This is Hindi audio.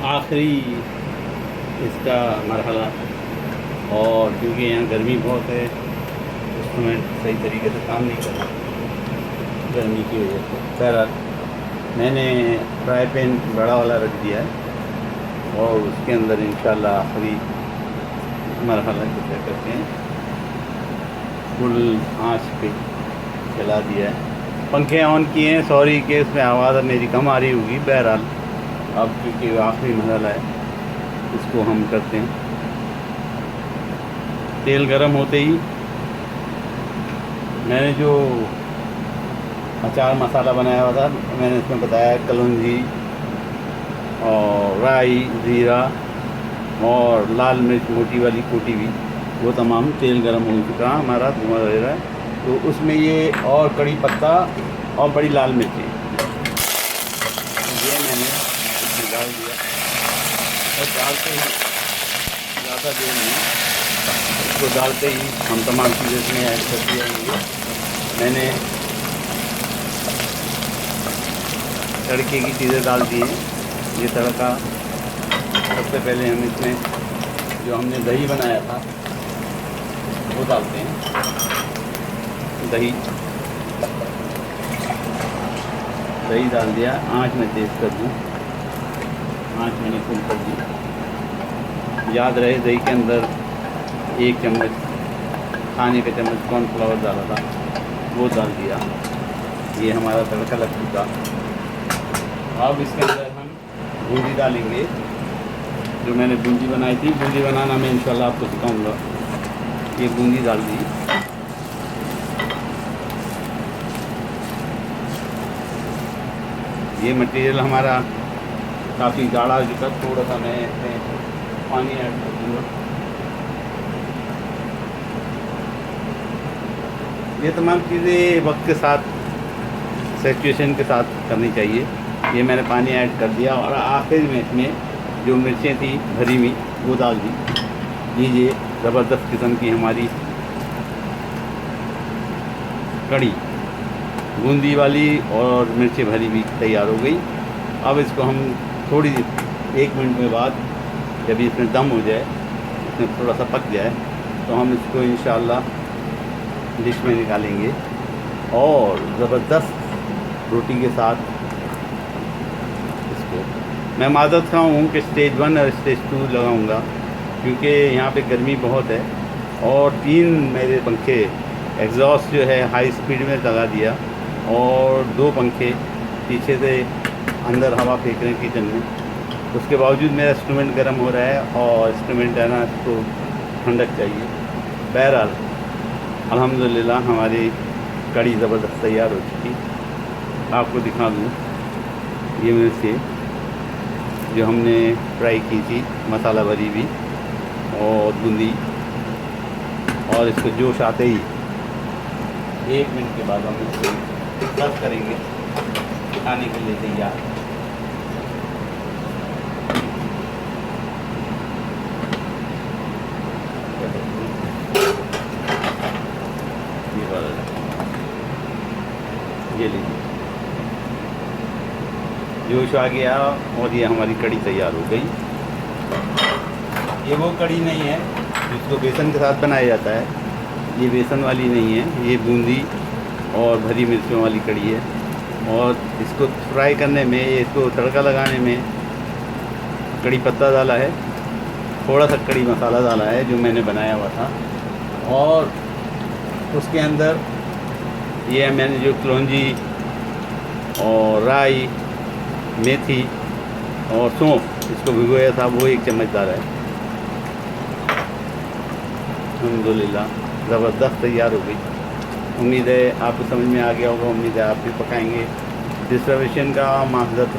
आखिरी इसका मरहला। और क्योंकि यहाँ गर्मी बहुत है, इंस्ट्रूमेंट सही तरीके से काम नहीं कर रहा गर्मी की वजह से। बहरहाल मैंने फ्राई पैन बड़ा वाला रख दिया है और उसके अंदर इंशाल्लाह आखिरी मरहला क्या करते हैं, फुल आंच पे चला दिया है। पंखे ऑन किए हैं, सॉरी कि इसमें आवाज़ मेरी कम आ रही होगी। बहरहाल अब क्योंकि आखिरी मरहला है, इसको हम करते हैं। तेल गरम होते ही मैंने जो अचार मसाला बनाया हुआ था, मैंने इसमें बताया कलौंजी और राई, ज़ीरा और लाल मिर्च मोटी वाली कोटी भी, वो तमाम तेल गरम हो चुका हमारा, धुआं रह रहा है। तो उसमें ये और कड़ी पत्ता और बड़ी लाल मिर्ची ये मैंने इसमें डाल दिया। और डालते ही ज़्यादा देर नहीं, इसको डालते ही हम तमाम चीज़ें इसमें ऐड कर दिया। मैंने तड़के की चीज़ें डाल दी हैं। ये तड़का सबसे पहले हम इसमें जो हमने दही बनाया था वो डालते हैं। दही डाल दिया, आँच में तेज़ कर दूँ, आँच मैंने फुल कर दी। याद रहे दही के अंदर 1 चम्मच खाने का चम्मच कॉर्नफ्लावर डाला था, वो डाल दिया। ये हमारा तड़का लग चुका। अब इसके अंदर हम बूंदी डालेंगे, जो मैंने बूंदी बनाई थी। बूंदी बनाना मैं इंशाल्लाह आपको सिखाऊंगा। ये बूंदी डाल दी। ये मटेरियल हमारा काफ़ी गाढ़ा हो चुका, थोड़ा सा मैं इसमें पानी ऐड कर दूँगा। ये तमाम चीज़ें वक्त के साथ, सिचुएशन के साथ करनी चाहिए। ये मैंने पानी ऐड कर दिया और आखिर में इसमें जो मिर्चें थी भरी हुई वो डाल दी। लीजिए, ज़बरदस्त किस्म की हमारी कड़ी बूंदी वाली और मिर्चें भरी हुई तैयार हो गई। अब इसको हम थोड़ी 1 मिनट में बाद, जब इसमें दम हो जाए, इसमें थोड़ा सा पक जाए, तो हम इसको इंशाल्लाह डिश में निकालेंगे और ज़बरदस्त रोटी के साथ इसको। मैं माज़रत खाऊँ कि स्टेज 1 और स्टेज 2 लगाऊंगा, क्योंकि यहाँ पे गर्मी बहुत है। और 3 मेरे पंखे एग्जॉस्ट जो है हाई स्पीड में लगा दिया और 2 पंखे पीछे से अंदर हवा फेंक रहे हैं किचन में। उसके बावजूद मेरा इंस्ट्रूमेंट गर्म हो रहा है और इंस्ट्रूमेंट है ना, इसको ठंडक चाहिए। बहरहाल अल्हम्दुलिल्लाह हमारी कड़ी ज़बरदस्त तैयार हो चुकी। आपको दिखा दूँ, ये मिर्चें जो हमने फ्राई की थी मसाला भरी भी और बूंदी, और इसको जोश आते ही 1 मिनट के बाद हम इसको सर्व करेंगे, खाने के लिए तैयार। ये लीजिए, जोश आ गया और ये हमारी कड़ी तैयार हो गई। ये वो कड़ी नहीं है जिसको बेसन के साथ बनाया जाता है, ये बेसन वाली नहीं है, ये बूंदी और भरी मिर्चों वाली कड़ी है। और इसको फ्राई करने में, इसको तड़का लगाने में कड़ी पत्ता डाला है, थोड़ा सा कड़ी मसाला डाला है जो मैंने बनाया हुआ था, और उसके अंदर ये मैंने जो कलौंजी और राई, मेथी और सौंफ इसको भिगोया था, वो 1 चम्मच डाला है। अल्हम्दुलिल्लाह ज़बरदस्त तैयार हो गई। उम्मीद है आपको समझ में आ गया होगा। उम्मीद है आप भी पकाएंगे। डिस्टर्बेशन का माज़रत।